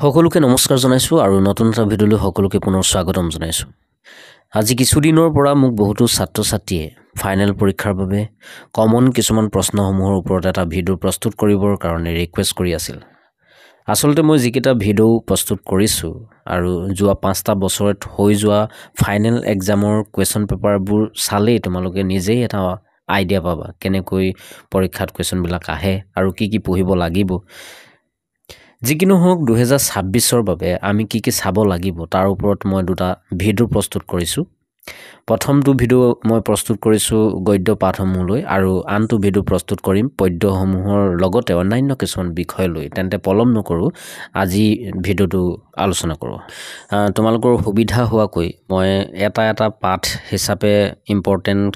সকলোকে নমস্কাৰ জনাইছোঁ আৰু নতুন এটা ভিডিঅ'লৈ সকলোকে পুনৰ স্বাগতম জনাইছোঁ। আজি কিছুদিনৰ পৰা মোক বহুতো ছাত্ৰ ছাত্ৰীয়ে ফাইনেল পৰীক্ষাৰ বাবে কমন কিছুমান প্ৰশ্নসমূহৰ ওপৰত এটা ভিডিঅ' প্ৰস্তুত কৰিবৰ কাৰণে ৰিকুৱেষ্ট কৰি আছিল। আচলতে মই যিকেইটা ভিডিঅ' প্ৰস্তুত কৰিছোঁ আৰু যোৱা 5টা বছৰত হৈ যোৱা ফাইনেল এক্সামৰ কুৱেশ্যন পেপাৰবোৰ চালেই তোমালোকে নিজেই এটা আইডিয়া পাবা কেনেকৈ পৰীক্ষাত কুৱেশ্যনবিলাক আহে আৰু কি কি পঢ়িব লাগিব। যিকিনো হওক 2026ৰ বাবে আমি কি কি চাব লাগিব তাৰ ওপৰত মই দুটা ভিডিঅ' প্ৰস্তুত কৰিছোঁ। প্ৰথমটো ভিডিঅ' মই প্ৰস্তুত কৰিছোঁ গদ্য পাঠসমূহলৈ আৰু আনটো ভিডিঅ' প্ৰস্তুত কৰিম পদ্যসমূহৰ লগতে অন্যান্য কিছুমান বিষয় লৈ। তেন্তে পলম নকৰোঁ, আজি ভিডিঅ'টো আলোচনা কৰোঁ। তোমালোকৰ সুবিধা হোৱাকৈ মই এটা পাঠ হিচাপে ইম্পৰ্টেণ্ট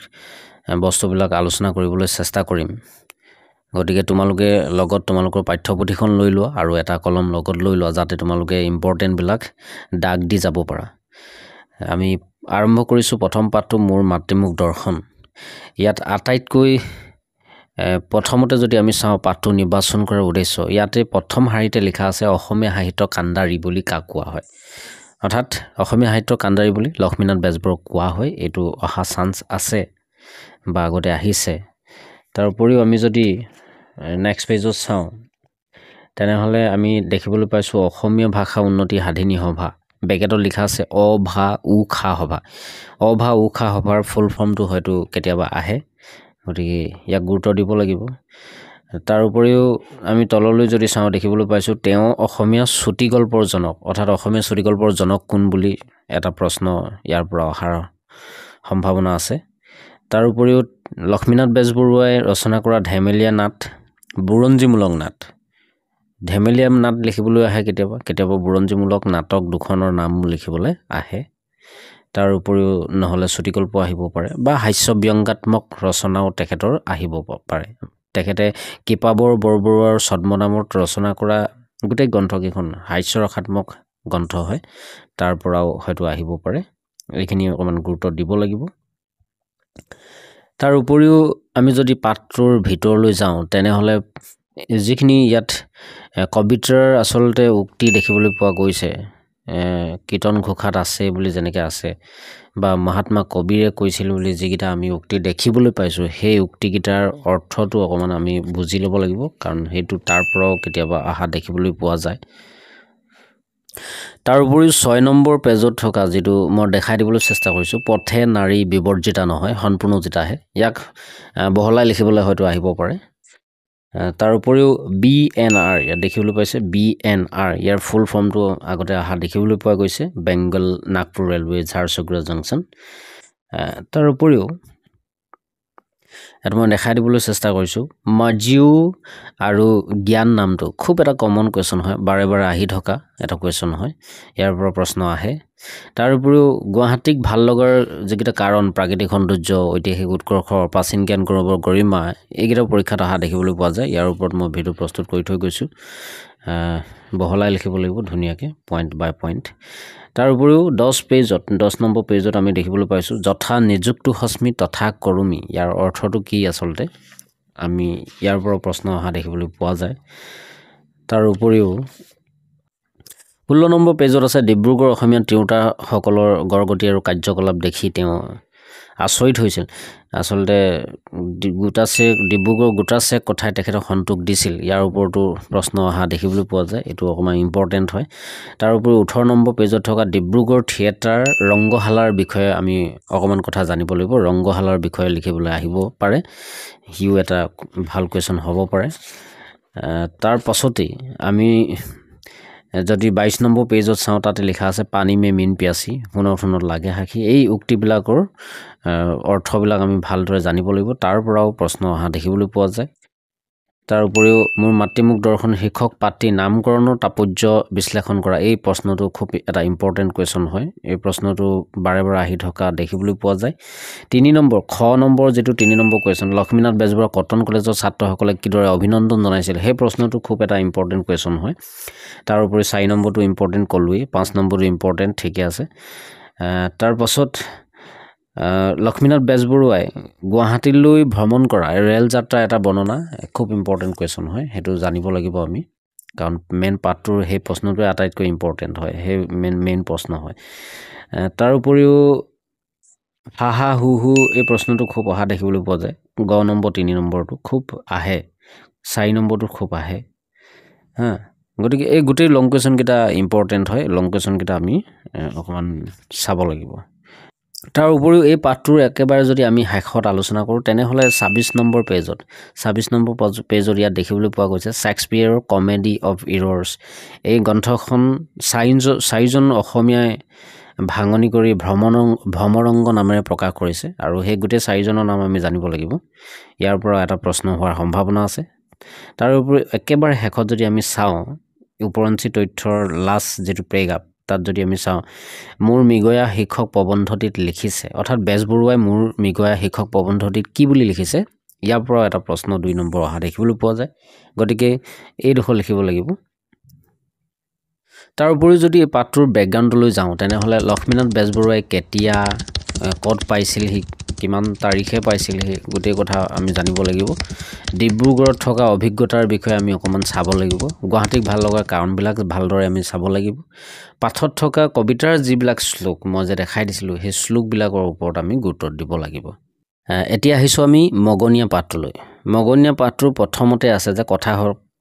বস্তুবিলাক আলোচনা কৰিবলৈ চেষ্টা কৰিম। গতিকে তোমালোকে লগত তোমালোকৰ পাঠ্যপুথিখন লৈ লোৱা আৰু এটা কলম লগত লৈ লোৱা যাতে তোমালোকে ইম্পৰ্টেণ্টবিলাক দাগ দি যাব পাৰা। আমি আৰম্ভ কৰিছোঁ প্ৰথম পাঠটো মোৰ মাতৃমুখ দৰ্শন। ইয়াত আটাইতকৈ প্ৰথমতে যদি আমি চাওঁ পাঠটো নিৰ্বাচন কৰাৰ উদ্দেশ্য, ইয়াতে প্ৰথম শাৰীতে লিখা আছে অসমীয়া সাহিত্য কাণ্ডাৰী বুলি কাক কোৱা হয়। অৰ্থাৎ অসমীয়া সাহিত্য কাণ্ডাৰী বুলি লক্ষ্মীনাথ বেজবৰুৱাক কোৱা হয়। এইটো অহা চান্স আছে বা আগতে আহিছে। তাৰ উপৰিও আমি যদি নেক্সট পেজত চাওঁ তেনেহ'লে আমি দেখিবলৈ পাইছোঁ অসমীয়া ভাষা উন্নতি সাধিনী সভা। বেকেটত লিখা আছে অভা উষা সভা। অভা উষা সভাৰ ফুল ফৰ্মটো হয়তো কেতিয়াবা আহে, গতিকে ইয়াক গুৰুত্ব দিব লাগিব। তাৰ উপৰিও আমি তললৈ যদি চাওঁ দেখিবলৈ পাইছোঁ তেওঁ অসমীয়া চুটিগল্পৰ জনক। অৰ্থাৎ অসমীয়া চুটিগল্পৰ জনক কোন বুলি এটা প্ৰশ্ন ইয়াৰ পৰা অহাৰ সম্ভাৱনা আছে। তাৰ উপৰিও লক্ষ্মীনাথ বেজবৰুৱাই ৰচনা কৰা ধেমেলীয়া নাট, বুৰঞ্জীমূলক নাট। ধেমেলীয়া নাট লিখিবলৈ আহে কেতিয়াবা বুৰঞ্জীমূলক নাটক দুখনৰ নাম লিখিবলৈ আহে। তাৰ উপৰিও নহ'লে চুটিগল্প আহিব পাৰে বা হাস্য ব্যংগাত্মক ৰচনাও তেখেতৰ আহিব পাৰে। তেখেতে কৃপাবৰ বৰবৰুৱাৰ ছদ্মনামত ৰচনা কৰা গোটেই গ্ৰন্থকেইখন হাস্যৰসাত্মক গ্ৰন্থ হয়, তাৰ পৰাও হয়তো আহিব পাৰে। এইখিনি অকণমান গুৰুত্ব দিব লাগিব। তাৰ উপৰিও আমি যদি পাঠটোৰ ভিতৰলৈ যাওঁ তেনেহ'লে যিখিনি ইয়াত কবিতাৰ আচলতে উক্তি দেখিবলৈ পোৱা গৈছে, কীৰ্তন ঘোষাত আছে বুলি যেনেকৈ আছে বা মহাত্মা কবিৰে কৈছিল বুলি যিকেইটা আমি উক্তি দেখিবলৈ পাইছোঁ, সেই উক্তিকেইটাৰ অৰ্থটো অকণমান আমি বুজি ল'ব লাগিব, কাৰণ সেইটো তাৰ পৰাও কেতিয়াবা অহা দেখিবলৈ পোৱা যায়। তাৰ উপৰিও 6 নম্বৰ পেজত থকা যিটো মই দেখাই দিবলৈ চেষ্টা কৰিছোঁ, পথে নাৰী বিবৰ্জিতা নহয় সম্পূৰ্ণজিতা আহে। ইয়াক বহলাই লিখিবলৈ হয়তো আহিব পাৰে। তাৰ উপৰিও BNR ইয়াত দেখিবলৈ পাইছে BNR, ইয়াৰ ফুল ফৰ্মটো আগতে অহা দেখিবলৈ পোৱা গৈছে, বেংগল নাগপুৰ ৰেলৱে ঝাৰচুগুড়া জংচন। তাৰ উপৰিও ইয়াত মই দেখাই দিবলৈ চেষ্টা কৰিছোঁ মাজিও আৰু জ্ঞান নামটো খুব এটা কমন কুৱেশ্যন হয়, বাৰে বাৰে আহি থকা এটা কুৱেশ্যন হয়, ইয়াৰ পৰা প্ৰশ্ন আহে। তাৰ উপৰিও গুৱাহাটীক ভাল লগাৰ যিকেইটা কাৰণ, প্ৰাকৃতিক সৌন্দৰ্য, ঐতিহাসিক উৎকৰ্ষ, প্ৰাচীন জ্ঞান গৌৰৱৰ গৰিমা, এইকেইটা পৰীক্ষাত অহা দেখিবলৈ পোৱা যায়। ইয়াৰ ওপৰত মই ভিডিঅ' প্ৰস্তুত কৰি থৈ গৈছোঁ, বহলাই লিখিব লাগিব ধুনীয়াকৈ পইণ্ট বাই পইণ্ট। তাৰ উপৰিও 10 নম্বৰ পেজত আমি দেখিবলৈ পাইছোঁ যথা নিযুক্ত সস্মি তথা কৰুমি। ইয়াৰ অৰ্থটো কি আচলতে, আমি ইয়াৰ পৰা প্ৰশ্ন অহা দেখিবলৈ পোৱা যায়। তাৰ উপৰিও 16 নম্বৰ পেজত আছে ডিব্ৰুগড় অসমীয়া তিৰোতাসকলৰ গড়গতি আৰু কাৰ্যকলাপ দেখি তেওঁ আচৰিত হৈছিল। আচলতে ডিব্ৰুগড় গোটাচেক কথাই তেখেতক সন্তোষ দিছিল। ইয়াৰ ওপৰতো প্ৰশ্ন অহা দেখিবলৈ পোৱা যায়, এইটো অকণমান ইম্পৰ্টেণ্ট হয়। তাৰ উপৰি 18 নম্বৰ পেজত থকা ডিব্ৰুগড় থিয়েটাৰ ৰংগশালাৰ বিষয়ে আমি অকণমান কথা জানিব লাগিব। ৰংগশালাৰ বিষয়ে লিখিবলৈ আহিব পাৰে, সিও এটা ভাল কুৱেশ্যন হ'ব পাৰে। তাৰ পাছতেই আমি যদি 22 নম্বৰ পেজত চাওঁ তাতে লিখা আছে পানী মে মিন পিয়াচি, সোণত লাগে সাক্ষী। এই উক্তিবিলাকৰ অৰ্থবিলাক আমি ভালদৰে জানিব লাগিব, তাৰ পৰাও প্ৰশ্ন অহা দেখিবলৈ পোৱা যায়। তাৰ উপৰিও মোৰ মাতৃমুখ দৰ্শন শিক্ষক পাত্ৰী নামকৰণৰ তাৎপৰ্য বিশ্লেষণ কৰা, এই প্ৰশ্নটো খুব এটা ইম্পৰ্টেণ্ট কুৱেশ্যন হয়। এই প্ৰশ্নটো বাৰে বাৰে আহি থকা দেখিবলৈ পোৱা যায়। 3 নম্বৰ যিটো 3 number question, Lakshminath Bezbaroa Cotton কলেজৰ ছাত্ৰসকলে কিদৰে অভিনন্দন জনাইছিল, সেই প্ৰশ্নটো খুব এটা ইম্পৰ্টেণ্ট কুৱেশ্যন হয়। তাৰ উপৰি 4 নম্বৰটো ইম্পৰ্টেণ্ট ক'লোৱেই, 5 নম্বৰটো ইম্পৰ্টেণ্ট, ঠিকে আছে। তাৰপাছত লক্ষ্মীনাথ বেজবৰুৱাই গুৱাহাটীলৈ ভ্ৰমণ কৰা ৰেল যাত্ৰা এটা বৰ্ণনা, খুব ইম্পৰ্টেণ্ট কুৱেশ্যন হয়, সেইটো জানিব লাগিব আমি। কাৰণ মেইন পাৰ্টটোৰ সেই প্ৰশ্নটোৱে আটাইতকৈ ইম্পৰ্টেণ্ট হয়, সেই মেইন প্ৰশ্ন হয়। তাৰ উপৰিও হা হা হু হু এই প্ৰশ্নটো খুব অহা দেখিবলৈ পোৱা যায়। গ নম্বৰ 3 নম্বৰটো খুব আহে, 4 নম্বৰটো খুব আহে। গতিকে এই গোটেই লং কুৱেশ্যনকেইটা ইম্পৰ্টেণ্ট হয়। লং কুৱেশ্যনকেইটা আমি অকণমান চাব লাগিব। তাৰ উপৰিও এই পাঠটোৰ একেবাৰে যদি আমি শেষত আলোচনা কৰোঁ তেনেহ'লে 26 নম্বৰ পেজত ইয়াত দেখিবলৈ পোৱা গৈছে শ্বেক্সপিয়েৰৰ কমেডি অফ ইৰৰ্ছ। এই গ্ৰন্থখন 4জন অসমীয়াই ভাঙনি কৰি ভ্ৰমৰংগ নামেৰে প্ৰকাশ কৰিছে, আৰু সেই গোটেই 4জনৰ নাম আমি জানিব লাগিব। ইয়াৰ পৰা এটা প্ৰশ্ন হোৱাৰ সম্ভাৱনা আছে। তাৰ উপৰি একেবাৰে শেষত যদি আমি চাওঁ ওপৰঞ্চি তথ্যৰ লাষ্ট যিটো পেৰেগ্ৰাফ, তাত যদি আমি চাওঁ মোৰ মৃগয়া শীৰ্ষক প্ৰবন্ধটিত লিখিছে, অৰ্থাৎ বেজবৰুৱাই মোৰ মৃগয়া শীৰ্ষক প্ৰবন্ধটিত কি বুলি লিখিছে, ইয়াৰ পৰা এটা প্ৰশ্ন 2 নম্বৰ অহা দেখিবলৈ পোৱা যায়। গতিকে এইডোখৰ লিখিব লাগিব। তাৰ উপৰিও যদি এই পাঠটোৰ বেকগ্ৰাউণ্ডলৈ যাওঁ তেনেহ'লে লক্ষ্মীনাথ বেজবৰুৱাই কেতিয়া ক'ত পাইছিলহি, কিমান তাৰিখে পাইছিলহি, গোটেই কথা আমি জানিব লাগিব। ডিব্ৰুগড়ত থকা অভিজ্ঞতাৰ বিষয়ে আমি অকণমান চাব লাগিব। গুৱাহাটীক ভাল লগা কাৰণবিলাক ভালদৰে আমি চাব লাগিব। পাঠত থকা কবিতাৰ যিবিলাক শ্লোক মই যে দেখাই দিছিলোঁ, সেই শ্লোকবিলাকৰ ওপৰত আমি গুৰুত্ব দিব লাগিব। এতিয়া আহিছোঁ আমি মগনীয়া পাঠটোলৈ। মগনীয়া পাঠটোৰ প্ৰথমতে আছে যে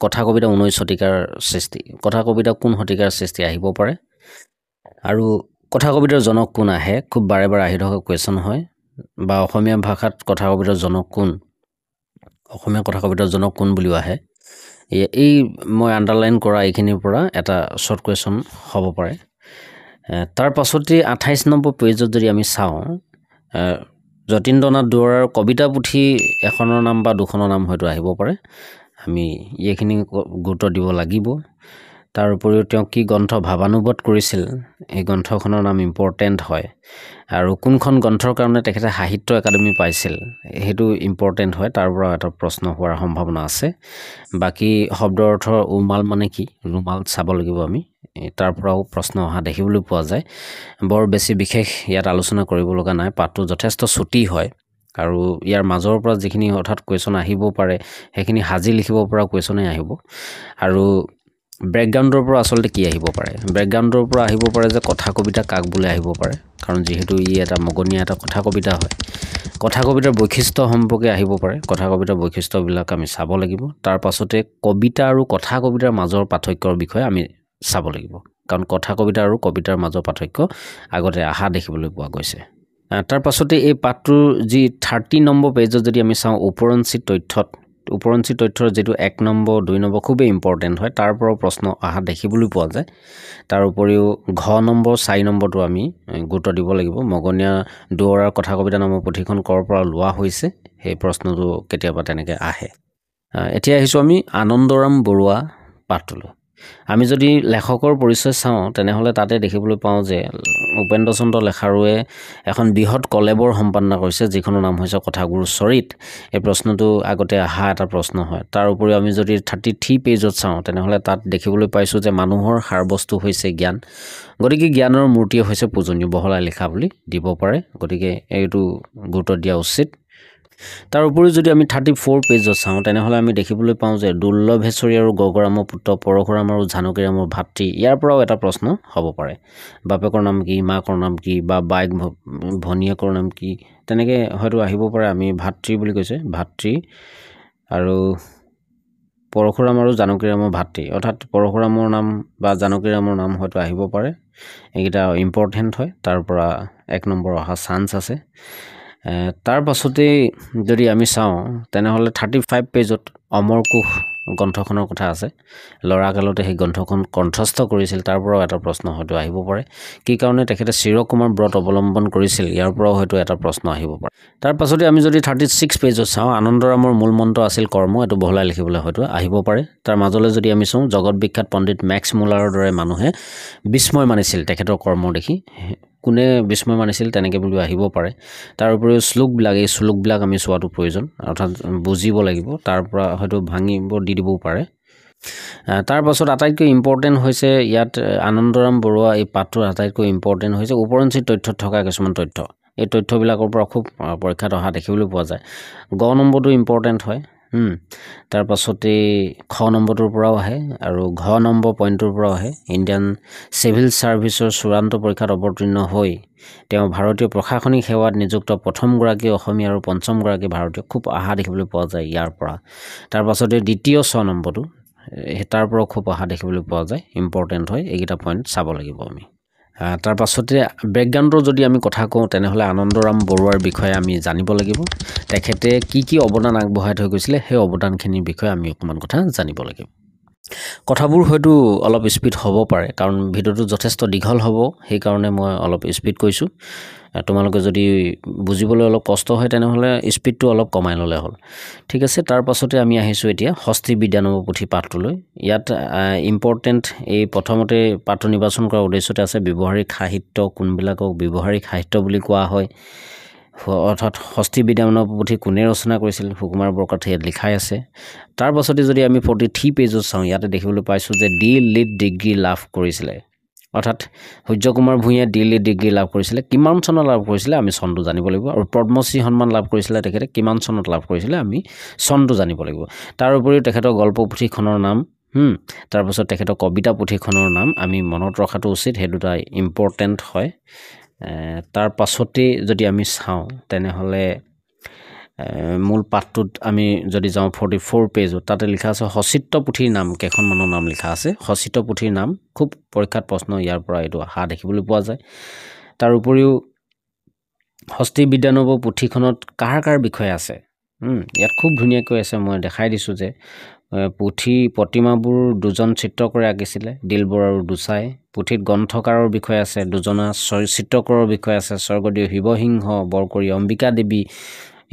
কথা কবিতা 19 শতিকাৰ সৃষ্টি। কথা কবিতা কোন শতিকাৰ সৃষ্টি আহিব পাৰে, আৰু কথা কবিতাৰ জনক কোন আহে, খুব বাৰে বাৰে আহি থকা কুৱেশ্যন হয়। বা অসমীয়া ভাষাত কথা কবিতাৰ জনক কোন, অসমীয়া কথা কবিতাৰ জনক কোন বুলিও আহে। এই মই আণ্ডাৰলাইন কৰা এইখিনিৰ পৰা এটা শ্বৰ্ট কুৱেশ্যন হ'ব পাৰে। তাৰ পাছতে 28 নম্বৰ পেজত যদি আমি চাওঁ যতীন্দ্ৰনাথ দুৱৰাৰ কবিতা পুথি এখনৰ নাম বা দুখনৰ নাম হয়তো আহিব পাৰে। আমি এইখিনি গুৰুত্ব দিব লাগিব। তাৰ উপৰিও তেওঁ কি গ্ৰন্থ ভাৱানুবাদ কৰিছিল, এই গ্ৰন্থখনৰ নাম ইম্পৰ্টেণ্ট হয়। আৰু কোনখন গ্ৰন্থৰ কাৰণে তেখেতে সাহিত্য একাডেমি পাইছিল, সেইটো ইম্পৰ্টেণ্ট হয়। তাৰ পৰা এটা প্ৰশ্ন হোৱাৰ সম্ভাৱনা আছে। বাকী শব্দ অৰ্থৰ উমাল মানে কি, ৰুমাল চাব লাগিব আমি। তাৰ পৰাও প্ৰশ্ন অহা দেখিবলৈ পোৱা যায়। বৰ বেছি বিশেষ ইয়াত আলোচনা কৰিব লগা নাই। পাঠটো যথেষ্ট চুটি হয়, আৰু ইয়াৰ মাজৰ পৰা যিখিনি অৰ্থাৎ কুৱেশ্যন আহিব পাৰে সেইখিনি সাজি লিখিব পৰা কুৱেশ্যনেই আহিব। আৰু বেকগ্ৰাউণ্ডৰ পৰা আচলতে কি আহিব পাৰে, বেকগ্ৰাউণ্ডৰ পৰা আহিব পাৰে যে কথা কবিতা কাক বোলে আহিব পাৰে, কাৰণ যিহেতু ই এটা মগনীয়া এটা কথা কবিতা হয়। কথা কবিতাৰ বৈশিষ্ট্য সম্পৰ্কে আহিব পাৰে, কথা কবিতাৰ বৈশিষ্ট্যবিলাক আমি চাব লাগিব। তাৰ পাছতে কবিতা আৰু কথা কবিতাৰ মাজৰ পাৰ্থক্যৰ বিষয়ে আমি চাব লাগিব, কাৰণ কথা কবিতা আৰু কবিতাৰ মাজৰ পাৰ্থক্য আগতে আহা দেখিবলৈ পোৱা গৈছে। তাৰ পাছতে এই পাঠটোৰ যি 30 নম্বৰ পেজত যদি আমি চাওঁ ওপৰঞ্চি তথ্যৰ যিটো 1 নম্বৰ 2 নম্বৰ খুবেই ইম্পৰ্টেণ্ট হয়, তাৰ পৰাও প্ৰশ্ন অহা দেখিবলৈ পোৱা যায়। তাৰ উপৰিও ঘ নম্বৰ 4 নম্বৰটো আমি গুৰুত্ব দিব লাগিব। মগনীয়া দুৱৰাৰ কথা কবিতা নামৰ পুথিখন ক'ৰ পৰা লোৱা হৈছে, সেই প্ৰশ্নটো কেতিয়াবা তেনেকৈ আহে। এতিয়া আহিছোঁ আমি আনন্দৰাম বৰুৱা পাঠটোলৈ। আমি যদি লেখকৰ পৰিচয় চাওঁ তেনেহ'লে তাতে দেখিবলৈ পাওঁ যে উপেন্দ্ৰ চন্দ্ৰ লেখাৰুৱে এখন বৃহৎ কলেবৰ সম্পাদনা কৰিছে, যিখনৰ নাম হৈছে কথাগুৰু চৰিত। এই প্ৰশ্নটো আগতে অহা এটা প্ৰশ্ন হয়। তাৰ উপৰিও আমি যদি 33 পেজত চাওঁ তেনেহ'লে তাত দেখিবলৈ পাইছোঁ যে মানুহৰ সাৰবস্তু হৈছে জ্ঞান, গতিকে জ্ঞানৰ মূৰ্তিয়ে হৈছে পূজনীয়, বহলাই লিখা বুলি দিব পাৰে। গতিকে এইটো গুৰুত্ব দিয়া উচিত। তাৰ উপৰিও যদি আমি 34 পেজত চাওঁ তেনেহ'লে আমি দেখিবলৈ পাওঁ যে দুৰ্লভেশ্বৰী আৰু গগৰামৰ পুত্ৰ পৰশুৰাম আৰু জানকীৰামৰ ভাতৃ, ইয়াৰ পৰাও এটা প্ৰশ্ন হ'ব পাৰে। বাপেকৰ নাম কি, মাকৰ নাম কি, বা বাইক ভনীয়েকৰ নাম কি, তেনেকৈ হয়তো আহিব পাৰে। আমি ভাতৃ বুলি কৈছে, ভাতৃ আৰু পৰশুৰাম আৰু জানকীৰামৰ ভাতৃ, অৰ্থাৎ পৰশুৰামৰ নাম বা জানকীৰামৰ নাম হয়তো আহিব পাৰে। এইকেইটা ইম্পৰ্টেণ্ট হয়, তাৰ পৰা 1 নম্বৰ অহা চান্স আছে। তাৰ পাছতেই যদি আমি চাওঁ তেনেহ'লে 35 পেজত অমৰ কোষ গ্ৰন্থখনৰ কথা আছে। ল'ৰাকালতে সেই গ্ৰন্থখন কণ্ঠস্থ কৰিছিল, তাৰ পৰাও এটা প্ৰশ্ন হয়তো আহিব পাৰে। কি কাৰণে তেখেতে চিৰকুমাৰ ব্ৰত অৱলম্বন কৰিছিল, ইয়াৰ পৰাও হয়তো এটা প্ৰশ্ন আহিব পাৰে। তাৰ পাছতে আমি যদি 36 পেজত চাওঁ আনন্দৰামৰ মূল মন্ত্ৰ আছিল কৰ্ম, এইটো বহলাই লিখিবলৈ হয়তো আহিব পাৰে। তাৰ মাজলৈ যদি আমি চাওঁ জগত বিখ্যাত পণ্ডিত মেক্স মুলাৰৰ দৰে মানুহে বিস্ময় মানিছিল তেখেতৰ কৰ্ম দেখি, কোনে বিস্ময় মানিছিল তেনেকৈ বুলি আহিব পাৰে। তাৰ উপৰিও এই শ্লোকবিলাক আমি চোৱাটো প্ৰয়োজন, অৰ্থাৎ বুজিব লাগিব, তাৰ পৰা হয়তো ভাঙিব দি দিবও পাৰে। তাৰ পাছত আটাইতকৈ ইম্পৰ্টেণ্ট হৈছে ইয়াত আনন্দৰাম বৰুৱা এই পাঠটোৰ আটাইতকৈ ইম্পৰ্টেণ্ট হৈছে ওপৰঞ্চি তথ্যত থকা কিছুমান তথ্য। এই তথ্যবিলাকৰ পৰা খুব পৰীক্ষাত অহা দেখিবলৈ পোৱা যায়। গ নম্বৰটো ইম্পৰ্টেণ্ট হয়, তাৰ পাছতে খ নম্বৰটোৰ পৰাও আহে আৰু ঘ নম্বৰ পইণ্টটোৰ পৰাও আহে। ইণ্ডিয়ান চিভিল ছাৰ্ভিচৰ চূড়ান্ত পৰীক্ষাত অৱতীৰ্ণ হৈ তেওঁ ভাৰতীয় প্ৰশাসনিক সেৱাত নিযুক্ত প্ৰথমগৰাকী অসমীয়া আৰু পঞ্চমগৰাকী ভাৰতীয়, খুব অহা দেখিবলৈ পোৱা যায় ইয়াৰ পৰা। তাৰ পাছতে দ্বিতীয় 6 নম্বৰটো তাৰ পৰাও খুব অহা দেখিবলৈ পোৱা যায়, ইম্পৰ্টেণ্ট হয়, এইকেইটা পইণ্ট চাব লাগিব আমি। তাৰ পাছতে বেকগ্ৰাউণ্ডৰ যদি আমি কথা কওঁ তেনেহ'লে আনন্দৰাম বৰুৱাৰ বিষয়ে আমি জানিব লাগিব। তেখেতে কি অৱদান আগবঢ়াই থৈ গৈছিলে সেই অৱদানখিনিৰ বিষয়ে আমি অকণমান কথা জানিব লাগিব। কথাবোৰ হয়তো অলপ স্পীড হ'ব পাৰে কাৰণ ভিডিঅ'টো যথেষ্ট দীঘল হ'ব, সেইকাৰণে মই অলপ স্পীড কৈছোঁ। তোমালোকে যদি বুজিবলৈ অলপ কষ্ট হয় তেনেহ'লে স্পীডটো অলপ কমাই ল'লে হ'ল, ঠিক আছে। তাৰ পাছতে আমি আহিছোঁ এতিয়া হস্তি বিদ্যানম্বৰ পুথি পাঠটোলৈ। ইয়াত ইম্পৰ্টেণ্ট এই প্ৰথমতে পাঠটো নিৰ্বাচন কৰাৰ উদ্দেশ্যতে আছে ব্যৱহাৰিক সাহিত্য কোনবিলাকক ব্যৱহাৰিক সাহিত্য বুলি কোৱা হয়, অৰ্থাৎ হস্তি বিদ্যানম্বৰ পুথি কোনে ৰচনা কৰিছিল, সুকুমাৰ বৰকাকতয়ে ইয়াত লিখাই আছে। তাৰ পাছতে যদি আমি 43 পেজত চাওঁ, ইয়াতে দেখিবলৈ পাইছোঁ যে ডি লিট ডিগ্ৰী লাভ কৰিছিলে, অৰ্থাৎ সূৰ্যকুমাৰ ভূঞাই ডি লিট ডিগ্ৰী লাভ কৰিছিলে। কিমান চনত লাভ কৰিছিলে আমি চনটো জানিব লাগিব, আৰু পদ্মশ্ৰী সন্মান লাভ কৰিছিলে তেখেতে কিমান চনত লাভ কৰিছিলে আমি চনটো জানিব লাগিব। তাৰ উপৰিও তেখেতৰ গল্প পুথিখনৰ নাম, তাৰপাছত তেখেতৰ কবিতা পুথিখনৰ নাম আমি মনত ৰখাটো উচিত, সেই দুটা ইম্পৰ্টেণ্ট হয়। তাৰ পাছতে যদি আমি চাওঁ তেনেহ'লে মূল পাঠটোত আমি যদি যাওঁ 44 পেজত, তাতে লিখা আছে সচিত্ৰ পুথিৰ নাম, কেইখনমানৰ নাম লিখা আছে। সচিত্ৰ পুথিৰ নাম খুব পৰীক্ষাত প্ৰশ্ন ইয়াৰ পৰা এইটো অহা দেখিবলৈ পোৱা যায়। তাৰ উপৰিও হস্তি বিদ্যানম্বৰ পুথিখনত কাৰ বিষয়ে আছে, ইয়াত খুব ধুনীয়াকৈ আছে, মই দেখাই দিছোঁ যে পুথি প্ৰতিমাবোৰ দুজন চিত্ৰকৰে আঁকিছিলে, দিলবৰ আৰু দুচাই। পুথিত গ্ৰন্থকাৰৰ বিষয়ে আছে, দুজনা চিত্ৰকৰৰ বিষয়ে আছে, স্বৰ্গদেউ শিৱসিংহ, বৰকৰি অম্বিকা দেৱী,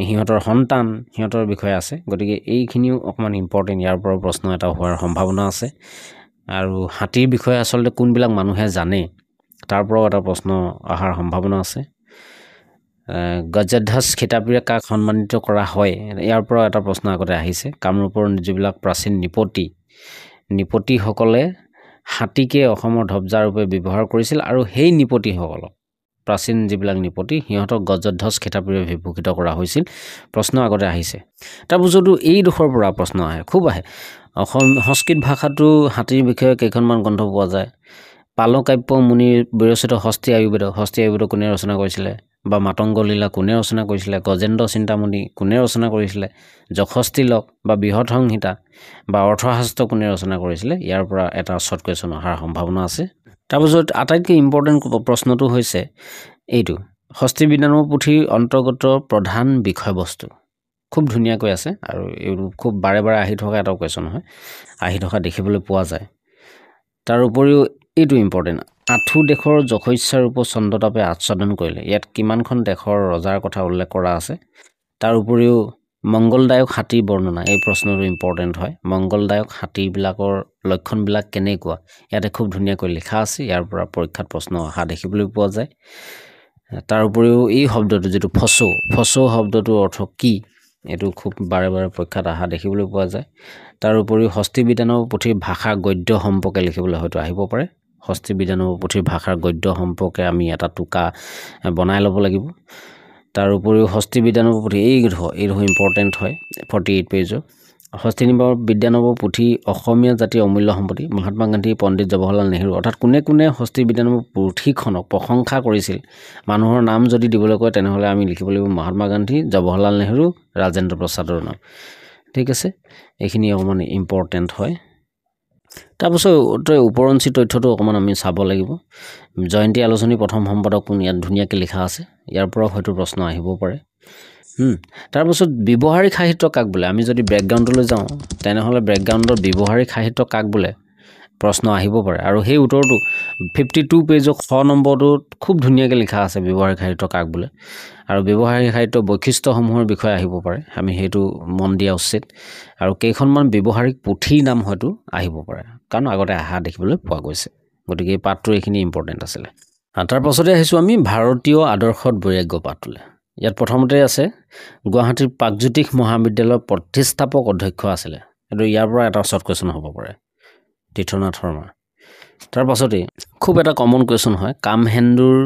সিহঁতৰ সন্তান, সিহঁতৰ বিষয়ে আছে। গতিকে এইখিনিও অকণমান ইম্পৰ্টেণ্ট, ইয়াৰ পৰা প্ৰশ্ন এটা হোৱাৰ সম্ভাৱনা আছে। আৰু হাতীৰ বিষয়ে আচলতে কোনবিলাক মানুহে জানে তাৰ পৰাও এটা প্ৰশ্ন অহাৰ সম্ভাৱনা আছে। গজধ্বজ খিতাপীৰে কাক সন্মানিত কৰা হয়, ইয়াৰ পৰা এটা প্ৰশ্ন আগতে আহিছে। কামৰূপৰ যিবিলাক প্ৰাচীন নিপতিসকলে হাতীকে অসমৰ ধ্বজা ৰূপে ব্যৱহাৰ কৰিছিল, আৰু সেই নিপতিসকলক, প্ৰাচীন যিবিলাক নিপতি, সিহঁতক গজধ্বজ খিতাপীৰে বিভূষিত কৰা হৈছিল, প্ৰশ্ন আগতে আহিছে। তাৰপিছতো এই ডোখৰ পৰা প্ৰশ্ন আহে, খুব আহে। সংস্কৃত ভাষাটো হাতীৰ বিষয়ে কেইখনমান গ্ৰন্থ পোৱা যায়। পালকাব্য মুনিৰ বিৰচিত হস্তি আয়ুৰ্বেদ কোনে ৰচনা কৰিছিলে, বা মাতংগ লীলা কোনে ৰচনা কৰিছিলে, গজেন্দ্ৰ চিন্তামণি কোনে ৰচনা কৰিছিলে, যশস্তিলক বা বৃহৎ সংহিতা বা অৰ্থশাস্ত্ৰ কোনে ৰচনা কৰিছিলে, ইয়াৰ পৰা এটা শ্বৰ্ট কুৱেশ্যন অহাৰ সম্ভাৱনা আছে। তাৰপিছত আটাইতকৈ ইম্পৰ্টেণ্ট প্ৰশ্নটো হৈছে এইটো, হস্তি বিদ্যানম্বৰ পুথিৰ অন্তৰ্গত প্ৰধান বিষয়বস্তু, খুব ধুনীয়াকৈ আছে, আৰু এইটো খুব বাৰে আহি থকা এটা কুৱেশ্যন হয়, আহি থকা দেখিবলৈ পোৱা যায়। তাৰ উপৰিও এইটো ইম্পৰ্টেণ্ট, আঠু দেশৰ যশস্যা ৰূপ চন্দ্ৰতাপে আচ্ছাদন কৰিলে, ইয়াত কিমানখন দেশৰ ৰজাৰ কথা উল্লেখ কৰা আছে। তাৰ উপৰিও মংগলদায়ক হাতীৰ বৰ্ণনা, এই প্ৰশ্নটো ইম্পৰ্টেণ্ট হয়। মংগলদায়ক হাতীবিলাকৰ লক্ষণবিলাক কেনেকুৱা, ইয়াতে খুব ধুনীয়াকৈ লিখা আছে, ইয়াৰ পৰা পৰীক্ষাত প্ৰশ্ন অহা দেখিবলৈ পোৱা যায়। তাৰ উপৰিও এই শব্দটো যিটো ফচৌ শব্দটোৰ অৰ্থ কি, এইটো খুব বাৰে পৰীক্ষাত অহা দেখিবলৈ পোৱা যায়। তাৰ উপৰিও হস্তি বিদ্যানম্বৰ পুথিৰ ভাষা গদ্য সম্পৰ্কে লিখিবলৈ হয়তো আহিব পাৰে। হস্তি বিদ্যানম্বৰ পুথিৰ ভাষাৰ গদ্য সম্পৰ্কে আমি এটা টোকা বনাই ল'ব লাগিব। তাৰ উপৰিও হস্তি বিদ্যানম্বৰ পুথি এইডোখৰ ইম্পৰ্টেণ্ট হয়, 48 পেজৰ। হস্তি বিদ্যানম্বৰ পুথি অসমীয়া জাতিৰ অমূল্য সম্পত্তি, মহাত্মা গান্ধী, পণ্ডিত জৱাহৰলাল নেহৰু, অৰ্থাৎ কোনে হস্তি বিদ্যানম্বৰ পুথিখনক প্ৰশংসা কৰিছিল, মানুহৰ নাম যদি দিবলৈ কয় তেনেহ'লে আমি লিখিব লাগিব মহাত্মা গান্ধী, জৱাহৰলাল নেহৰু, ৰাজেন্দ্ৰ প্ৰসাদৰ নাম, ঠিক আছে। এইখিনি অকণমান ইম্পৰ্টেণ্ট হয়। তাৰপিছত ওপৰঞ্চি তথ্যটো অকণমান আমি চাব লাগিব। জয়ন্তী আলোচনী প্ৰথম সম্পাদক কোন, ইয়াত ধুনীয়াকৈ লিখা আছে, ইয়াৰ পৰাও হয়তো প্ৰশ্ন আহিব পাৰে। তাৰপিছত ব্যৱহাৰিক সাহিত্য কাক বোলে, আমি যদি বেকগ্ৰাউণ্ডলৈ যাওঁ তেনেহ'লে বেকগ্ৰাউণ্ডৰ ব্যৱহাৰিক সাহিত্য কাক বোলে প্ৰশ্ন আহিব পাৰে, আৰু সেই উত্তৰটো 52 পেজৰ খ নম্বৰটোত খুব ধুনীয়াকৈ লিখা আছে ব্যৱহাৰিক সাহিত্য কাক বোলে, আৰু ব্যৱহাৰিক সাহিত্য বৈশিষ্ট্যসমূহৰ বিষয়ে আহিব পাৰে, আমি সেইটো মন দিয়া উচিত। আৰু কেইখনমান ব্যৱহাৰিক পুথিৰ নাম হয়তো আহিব পাৰে, কাৰণ আগতে অহা দেখিবলৈ পোৱা গৈছে। গতিকে এই পাঠটোৰ এইখিনি ইম্পৰ্টেণ্ট আছিলে। তাৰ পাছতে আহিছোঁ আমি ভাৰতীয় আদৰ্শত বৈৰাগ্য পাঠটোলৈ। ইয়াত প্ৰথমতে আছে গুৱাহাটীৰ প্ৰাগজ্যোতিষ মহাবিদ্যালয়ৰ প্ৰতিষ্ঠাপক অধ্যক্ষ আছিলে, এইটো ইয়াৰ পৰা এটা শ্বৰ্ট কুৱেশ্যন হ'ব পাৰে, তীৰ্থনাথ শৰ্মা। তাৰ পাছতে খুব এটা কমন কুৱেশ্যন হয়, কামহেন্দুৰ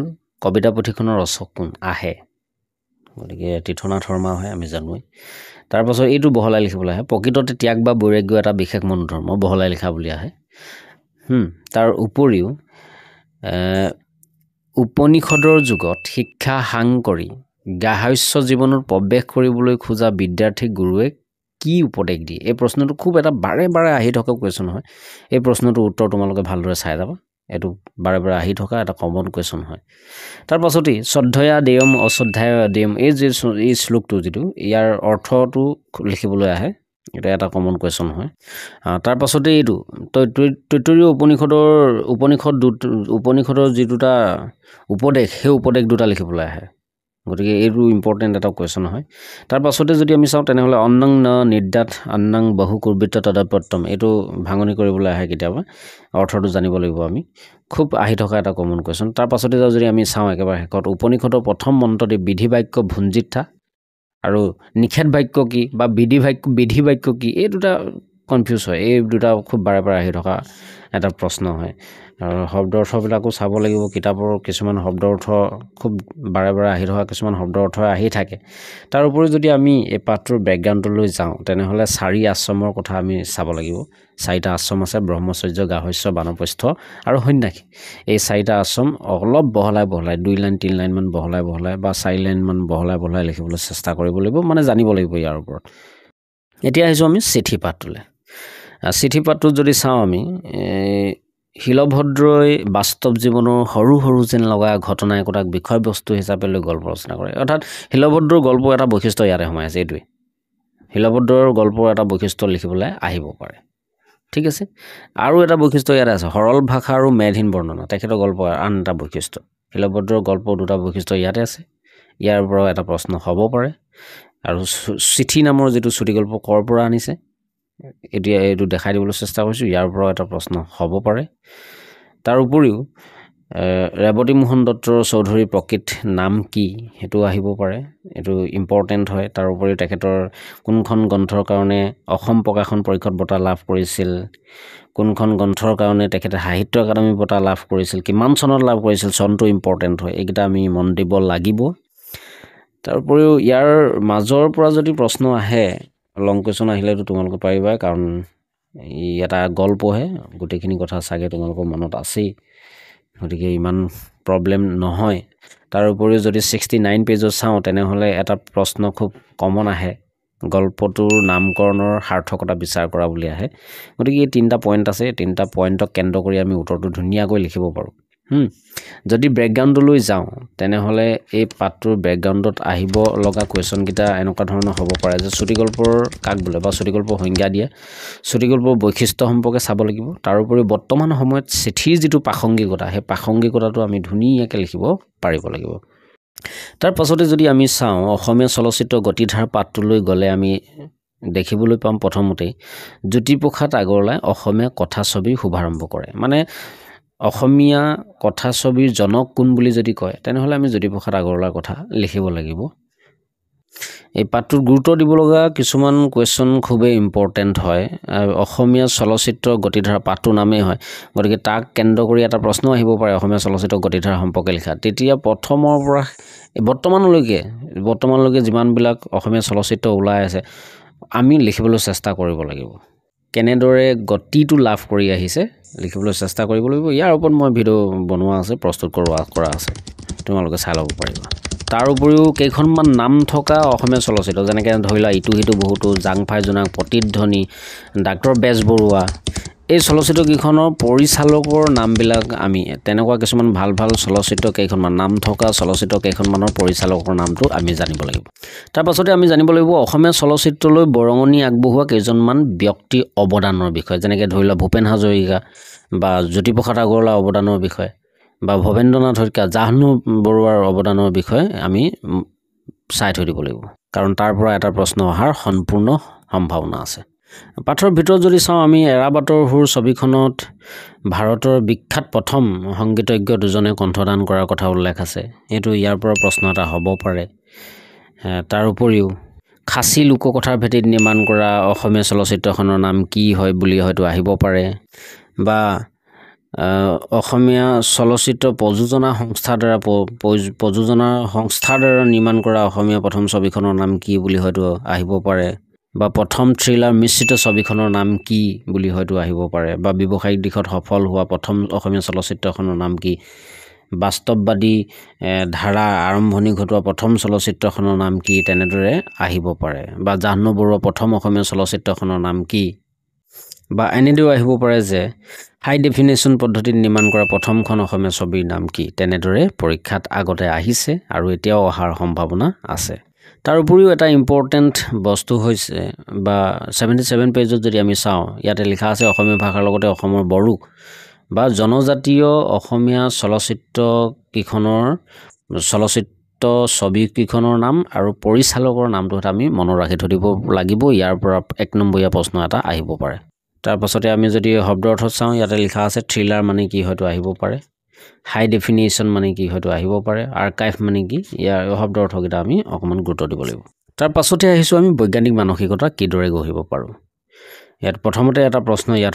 কবিতা পুথিখনৰ ৰচক কোন আহে, গতিকে তীৰ্থনাথ শৰ্মা হয়, আমি জানোৱেই। তাৰ পাছত এইটো বহলাই লিখিবলৈ আহে প্ৰকৃততে ত্যাগ বা বৈৰাগ্য এটা বিশেষ মনোধৰ্ম বহলাই লিখা বুলি আহে তাৰ উপৰিও উপনিষদৰ যুগত শিক্ষা হাং কৰি গাহস্য জীৱনত প্ৰৱেশ কৰিবলৈ খোজা বিদ্যাৰ্থীক গুৰুৱে কি উপদেশ দিয়ে এই প্ৰশ্নটো খুব এটা বাৰে বাৰে আহি থকা কুৱেশ্যন হয় এই প্ৰশ্নটোৰ উত্তৰ তোমালোকে ভালদৰে চাই যাবা এইটো বাৰে বাৰে আহি থকা এটা কমন কুৱেশ্যন হয় তাৰ পাছতেই শ্ৰদ্ধয়া দেয়ম অশ্ৰদ্ধায় দেয়ম এই শ্লোকটো যিটো ইয়াৰ অৰ্থটো লিখিবলৈ আহে এটা কমন কুৱেশ্যন হয় তাৰ পাছতে এইটো তৈতৰীয় উপনিষদৰ যি দুটা উপদেশ সেই উপদেশ দুটা লিখিবলৈ আহে গতিকে এইটো ইম্পৰ্টেণ্ট এটা কুৱেশ্যন হয় তাৰ পাছতে যদি আমি চাওঁ তেনেহ'লে অন্নং ন নিৰ্দাত অন্নং বহু কুৰ্বিত তদপত্তম এইটো ভাঙনি কৰিবলৈ আহে কেতিয়াবা অৰ্থটো জানিব লাগিব আমি খুব আহি থকা এটা কমন কুৱেশ্যন তাৰ পাছতে যদি আমি চাওঁ একেবাৰে শেষত উপনিষদৰ প্ৰথম মন্ত্ৰটি বিধি বাক্য ভুঞ্জিথা আৰু নিষেধ বাক্য কি বা বিধি বাক্য কি এই দুটা কনফিউজ হয় এই দুটা খুব বাৰে বাৰে আহি থকা এটা প্ৰশ্ন হয় আৰু শব্দ অৰ্থবিলাকো চাব লাগিব কিতাপৰ কিছুমান শব্দ অৰ্থ খুব বাৰে বাৰে আহি থকা কিছুমান শব্দ অৰ্থ আহি থাকে তাৰ উপৰি যদি আমি এই পাঠটোৰ বেকগ্ৰাউণ্ডলৈ যাওঁ তেনেহ'লে 4 আশ্ৰমৰ কথা আমি চাব লাগিব 4টা আশ্ৰম আছে ব্ৰহ্মচৰ্য গাহস্য বানপ্ৰস্থ আৰু সন্ন্যাসী এই 4টা আশ্ৰম অলপ বহলাই 2 লাইন 3 লাইনমান বহলাই বা 4 লাইনমান বহলাই লিখিবলৈ চেষ্টা কৰিব লাগিব মানে জানিব লাগিব ইয়াৰ ওপৰত এতিয়া আহিছোঁ আমি চিঠি পাঠটোলৈ চিঠি পাঠটোত যদি চাওঁ আমি শিলভদ্ৰই বাস্তৱ জীৱনৰ সৰু যেন লগা ঘটনা একোটাক বিষয়বস্তু হিচাপে লৈ গল্প ৰচনা কৰে অৰ্থাৎ শিলভদ্ৰৰ গল্প এটা বৈশিষ্ট্য ইয়াতে সোমাই আছে এইটোৱে শিলভদ্ৰৰ গল্পৰ এটা বৈশিষ্ট্য লিখিবলৈ আহিব পাৰে ঠিক আছে আৰু এটা বৈশিষ্ট্য ইয়াতে আছে সৰল ভাষা আৰু মেধহীন বৰ্ণনা তেখেতৰ গল্প আন এটা বৈশিষ্ট্য শিলভদ্ৰৰ গল্প দুটা বৈশিষ্ট্য ইয়াতে আছে ইয়াৰ পৰা এটা প্ৰশ্ন হ'ব পাৰে আৰু চিঠি নামৰ যিটো চুটি গল্প ক'ৰ পৰা আনিছে এতিয়া এইটো দেখাই দিবলৈ চেষ্টা কৰিছোঁ ইয়াৰ পৰাও এটা প্ৰশ্ন হ'ব পাৰে তাৰ উপৰিও ৰেৱতী মোহন দত্তৰ চৌধুৰীৰ প্ৰকৃত নাম কি সেইটো আহিব পাৰে এইটো ইম্পৰ্টেণ্ট হয় তাৰ উপৰিও তেখেতৰ কোনখন গ্ৰন্থৰ কাৰণে অসম প্ৰকাশন পৰিষদ বঁটা লাভ কৰিছিল কোনখন গ্ৰন্থৰ কাৰণে তেখেতে সাহিত্য একাডেমী বঁটা লাভ কৰিছিল কিমান চনত লাভ কৰিছিল চনটো ইম্পৰ্টেণ্ট হয় এইকেইটা আমি মন দিব লাগিব তাৰ উপৰিও ইয়াৰ মাজৰ পৰা যদি প্ৰশ্ন আহে লং কুৱেশ্যন আহিলেতো তোমালোকে পাৰিবা কাৰণ ই এটা গল্পহে গোটেইখিনি কথা চাগে তোমালোকৰ মনত আছেই গতিকে ইমান প্ৰব্লেম নহয় তাৰ উপৰিও যদি 69 পেজত চাওঁ তেনেহ'লে এটা প্ৰশ্ন খুব কমন আহে গল্পটোৰ নামকৰণৰ সাৰ্থকতা বিচাৰ কৰা বুলি আহে গতিকে এই 3টা পইণ্ট আছে 3টা পইণ্টক কেন্দ্ৰ কৰি আমি উত্তৰটো ধুনীয়াকৈ লিখিব পাৰোঁ যদি বেকগ্ৰাউণ্ডলৈ যাওঁ তেনেহ'লে এই পাঠটোৰ বেকগ্ৰাউণ্ডত আহিব লগা কুৱেশ্যনকেইটা এনেকুৱা ধৰণৰ হ'ব পাৰে যে চুটিগল্পৰ কাক বোলে বা চুটিগল্পৰ সংজ্ঞা দিয়ে চুটিগল্পৰ বৈশিষ্ট্য সম্পৰ্কে চাব লাগিব তাৰোপৰি বৰ্তমান সময়ত চিঠিৰ যিটো প্ৰাসংগিকতা সেই প্ৰাসংগিকতাটো আমি ধুনীয়াকৈ লিখিব পাৰিব লাগিব তাৰ পাছতে যদি আমি চাওঁ অসমীয়া চলচ্চিত্ৰ গতিধাৰা পাঠটোলৈ গ'লে আমি দেখিবলৈ পাম প্ৰথমতেই জ্যোতিপ্ৰসাদ আগৰৱালাই অসমীয়া কথাছবিৰ শুভাৰম্ভ কৰে মানে অসমীয়া কথাছবিৰ জনক কোন বুলি যদি কয় তেনেহ'লে আমি জ্যোতিপ্ৰসাদ আগৰৱালাৰ কথা লিখিব লাগিব এই পাঠটোত গুৰুত্ব দিব লগা কিছুমান কুৱেশ্যন খুবেই ইম্পৰ্টেণ্ট হয় অসমীয়া চলচ্চিত্ৰ গতিধাৰা পাঠটোৰ নামেই হয় গতিকে তাক কেন্দ্ৰ কৰি এটা প্ৰশ্ন আহিব পাৰে অসমীয়া চলচ্চিত্ৰ গতিধাৰা সম্পৰ্কে লিখা তেতিয়া প্ৰথমৰ পৰা বৰ্তমানলৈকে যিমানবিলাক অসমীয়া চলচ্চিত্ৰ ওলাই আছে আমি লিখিবলৈ চেষ্টা কৰিব লাগিব কেনেদৰে গতিটো লাভ কৰি আহিছে লিখিবলৈ চেষ্টা কৰিব লাগিব ইয়াৰ ওপৰত মই ভিডিঅ' বনোৱা আছে প্ৰস্তুত কৰা আছে তোমালোকে চাই ল'ব পাৰিবা তাৰ উপৰিও কেইখনমান নাম থকা অসমীয়া চলচ্চিত্ৰ যেনেকৈ ধৰি লোৱা ইটো সিটো বহুতো জাংফাই জোনাক প্ৰতিধ্বনি ডাক্তৰ বেজবৰুৱা এই চলচ্চিত্ৰকেইখনৰ পৰিচালকৰ নামবিলাক আমি তেনেকুৱা কিছুমান ভাল চলচ্চিত্ৰ কেইখনমান নাম থকা চলচ্চিত্ৰ কেইখনমানৰ পৰিচালকৰ নামটো আমি জানিব লাগিব তাৰ পাছতে আমি জানিব লাগিব অসমীয়া চলচ্চিত্ৰলৈ বৰঙণি আগবঢ়োৱা কেইজনমান ব্যক্তিৰ অৱদানৰ বিষয়ে যেনেকৈ ধৰি লোৱা ভূপেন হাজৰিকা বা জ্যোতিপ্ৰসাদ আগৰৱালাৰ অৱদানৰ বিষয়ে বা ভৱেন্দ্ৰনাথ শইকীয়া জাহ্নু বৰুৱাৰ অৱদানৰ বিষয়ে আমি চাই থৈ দিব লাগিব কাৰণ তাৰ পৰা এটা প্ৰশ্ন অহাৰ সম্পূৰ্ণ সম্ভাৱনা আছে পাঠৰ ভিতৰত যদি চাওঁ আমি এৰাবাটৰ সুৰ ছবিখনত ভাৰতৰ বিখ্যাত প্ৰথম সংগীতজ্ঞ দুজনে কণ্ঠদান কৰাৰ কথা উল্লেখ আছে এইটো ইয়াৰ পৰা প্ৰশ্ন এটা হ'ব পাৰে তাৰ উপৰিও খাচী লোককথাৰ ভিত্তিত নিৰ্মাণ কৰা অসমীয়া চলচ্চিত্ৰখনৰ নাম কি হয় বুলি হয়তো আহিব পাৰে বা অসমীয়া চলচ্চিত্ৰ প্ৰযোজনা সংস্থাৰ দ্বাৰা নিৰ্মাণ কৰা অসমীয়া প্ৰথম ছবিখনৰ নাম কি বুলি হয়তো আহিব পাৰে বা প্ৰথম থ্ৰিলাৰ মিশ্ৰিত ছবিখনৰ নাম কি বুলি হয়তো আহিব পাৰে বা ব্যৱসায়িক দিশত সফল হোৱা প্ৰথম অসমীয়া চলচ্চিত্ৰখনৰ নাম কি বাস্তৱবাদী ধাৰা আৰম্ভণি ঘটোৱা প্ৰথম চলচ্চিত্ৰখনৰ নাম কি তেনেদৰে আহিব পাৰে বা জাহ্নু বৰুৱা প্ৰথম অসমীয়া চলচ্চিত্ৰখনৰ নাম কি বা এনেদৰেও আহিব পাৰে যে হাই ডেফিনেশ্যন পদ্ধতিত নিৰ্মাণ কৰা প্ৰথমখন অসমীয়া ছবিৰ নাম কি তেনেদৰে পৰীক্ষাত আগতে আহিছে আৰু এতিয়াও অহাৰ সম্ভাৱনা আছে তাৰ উপৰিও এটা ইম্পৰ্টেণ্ট বস্তু হৈছে বা 77 পেজত যদি আমি চাওঁ ইয়াতে লিখা আছে অসমীয়া ভাষাৰ লগতে অসমৰ বড়ো বা জনজাতীয় অসমীয়া চলচ্চিত্ৰ ছবি কেইখনৰ নাম আৰু পৰিচালকৰ নামটো আমি মনত ৰাখি থৈ দিব লাগিব ইয়াৰ পৰা 1 নম্বৰীয়া প্ৰশ্ন এটা আহিব পাৰে তাৰ পাছতে আমি যদি শব্দ অৰ্থ চাওঁ ইয়াতে লিখা আছে থ্ৰিলাৰ মানে কি হয়তো আহিব পাৰে হাই ডেফিনেশ্যন মানে কি হয়তো আহিব পাৰে আৰ্কাইভ মানে কি ইয়াৰ শব্দ অৰ্থকেইটা আমি অকণমান গুৰুত্ব দিব লাগিব তাৰ পাছতে আহিছোঁ আমি বৈজ্ঞানিক মানসিকতা কিদৰে গঢ়িব পাৰোঁ ইয়াত প্ৰথমতে এটা প্ৰশ্ন ইয়াত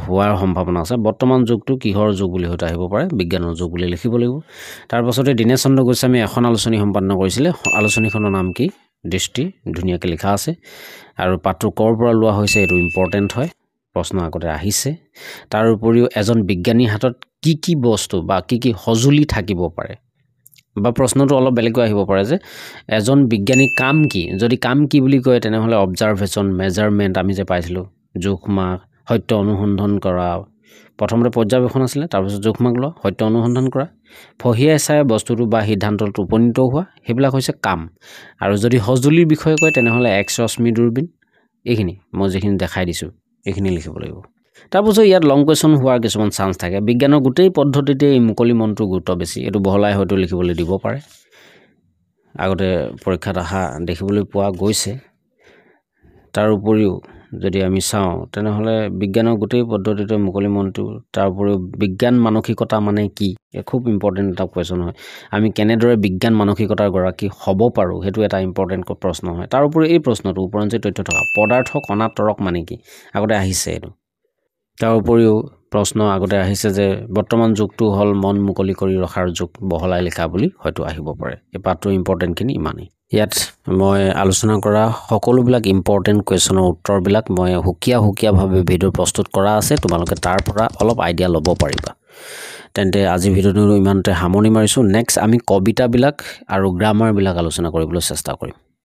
হোৱাৰ সম্ভাৱনা আছে বৰ্তমান যুগটো কিহৰ যুগ বুলি হয়তো আহিব পাৰে বিজ্ঞানৰ যুগ বুলি লিখিব লাগিব তাৰ পাছতে দীনেশ চন্দ্ৰ গোস্বামী এখন আলোচনী সম্পাদনা কৰিছিলে আলোচনীখনৰ নাম কি দৃষ্টি ধুনীয়াকৈ লিখা আছে আৰু পাঠটো ক'ৰ পৰা লোৱা হৈছে এইটো ইম্পৰ্টেণ্ট হয় প্ৰশ্ন আগতে আহিছে তাৰ উপৰিও এজন বিজ্ঞানীৰ হাতত কি বস্তু বা কি সঁজুলি থাকিব পাৰে বা প্ৰশ্নটো অলপ বেলেগকৈ আহিব পাৰে যে এজন বিজ্ঞানীৰ কাম কি যদি কাম কি বুলি কয় তেনেহ'লে অবজাৰভেশ্যন মেজাৰমেণ্ট আমি যে পাইছিলোঁ জোখ মাখ সত্য অনুসন্ধান কৰা প্ৰথমতে পৰ্যবেক্ষণ আছিলে তাৰপিছত জোখ মাখ লোৱা সত্য অনুসন্ধান কৰা ফহিয়াই চাই বস্তুটো বা সিদ্ধান্তত উপনীত হোৱা সেইবিলাক হৈছে কাম আৰু যদি সঁজুলিৰ বিষয়ে কয় তেনেহ'লে এক্স ৰশ্মি দূৰবীণ এইখিনি মই যিখিনি দেখাই দিছোঁ এইখিনি লিখিব লাগিব তাৰপিছত ইয়াত লং কুৱেশ্যন হোৱাৰ কিছুমান চান্স থাকে বিজ্ঞানৰ গোটেই পদ্ধতিতে এই মুকলি মনটো গুৰুত্ব বেছি এইটো বহলাই হয়তো লিখিবলৈ দিব পাৰে আগতে পৰীক্ষাত অহা দেখিবলৈ পোৱা গৈছে তাৰ উপৰিও যদি আমি চাওঁ তেনেহ'লে বিজ্ঞানৰ গোটেই পদ্ধতিতে মুকলি মনটো তাৰ উপৰিও বিজ্ঞান মানসিকতা মানে কি খুব ইম্পৰ্টেণ্ট এটা কুৱেশ্যন হয় আমি কেনেদৰে বিজ্ঞান মানসিকতাৰ গৰাকী হ'ব পাৰোঁ সেইটো এটা ইম্পৰ্টেণ্ট প্ৰশ্ন হয় তাৰ উপৰিও এই প্ৰশ্নটো ওপৰঞ্চি তথ্য থকা পদাৰ্থ কণা তৰক মানে কি আগতে আহিছে এইটো তাৰ উপৰিও প্ৰশ্ন আগতে আহিছে যে বৰ্তমান যুগটো হ'ল মন মুকলি কৰি ৰখাৰ যুগ বহলাই লিখা বুলি হয়তো আহিব পাৰে এই পাঠটোৰ ইম্পৰ্টেণ্টখিনি ইমানেই ইয়াত মই আলোচনা কৰা সকলোবিলাক ইম্পৰ্টেণ্ট কুৱেশ্যনৰ উত্তৰবিলাক মই সুকীয়াভাৱে ভিডিঅ' প্ৰস্তুত কৰা আছে তোমালোকে তাৰ পৰা অলপ আইডিয়া ল'ব পাৰিবা তেন্তে আজি ভিডিঅ'টো ইমানতে সামৰণি মাৰিছোঁ নেক্সট আমি কবিতাবিলাক আৰু গ্ৰামাৰবিলাক আলোচনা কৰিবলৈ চেষ্টা কৰিম